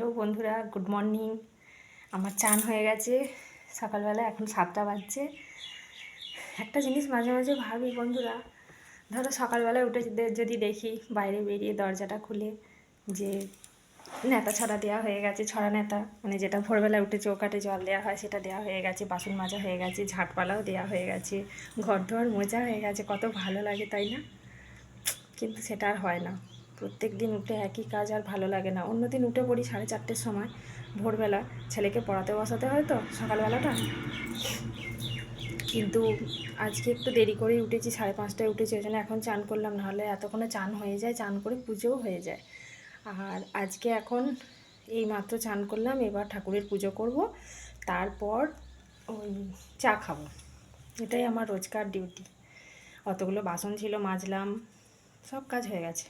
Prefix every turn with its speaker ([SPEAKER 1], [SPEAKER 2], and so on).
[SPEAKER 1] Hello বন্ধুরা, good morning. আমার চান হয়ে গেছে সকালবেলা, এখন 7টা বাজছে। একটা জিনিস মাঝে মাঝে ভাবি বন্ধুরা, ধরো সকালবেলায় উঠে যদি দেখি বাইরে বেরিয়ে দরজাটা খুলে যে ন্যাতা ছড়া দেওয়া হয়ে গেছে, ছড়া ন্যাতা মানে যেটা ভোরবেলায় উঠে চৌকাঠে জল দেওয়া হয় সেটা দেওয়া হয়ে গেছে, বাসন মাজা হয়ে গেছে, ঝাঁটপালাও দেওয়া হয়ে গেছে, ঘর দুয়ার মোজা হয়ে গেছে, কত ভালো লাগে তাই না? কিন্তু সেটা আর হয় না। প্রত্যেক দিন উঠে একই কাজ আর ভালো লাগে না। অন্য দিন উঠে পড়ি 4:30-র সময় ভোরবেলা, ছেলেকে পড়াতে বসাতে হয় তো সকালবেলাটা। কিন্তু আজকে একটু দেরি করেই উঠেছি, 5:30টায় উঠেছি, ওই জন্য এখন চান করলাম, নাহলে এতক্ষণে চান হয়ে যায়, চান করে পুজোও হয়ে যায়। আর আজকে এখন এই মাত্র চান করলাম, এবার ঠাকুরের পুজো করব, তারপর ওই চা খাবো। এটাই আমার রোজকার ডিউটি। অতগুলো বাসন ছিল মাজলাম, সব কাজ হয়ে গেছে।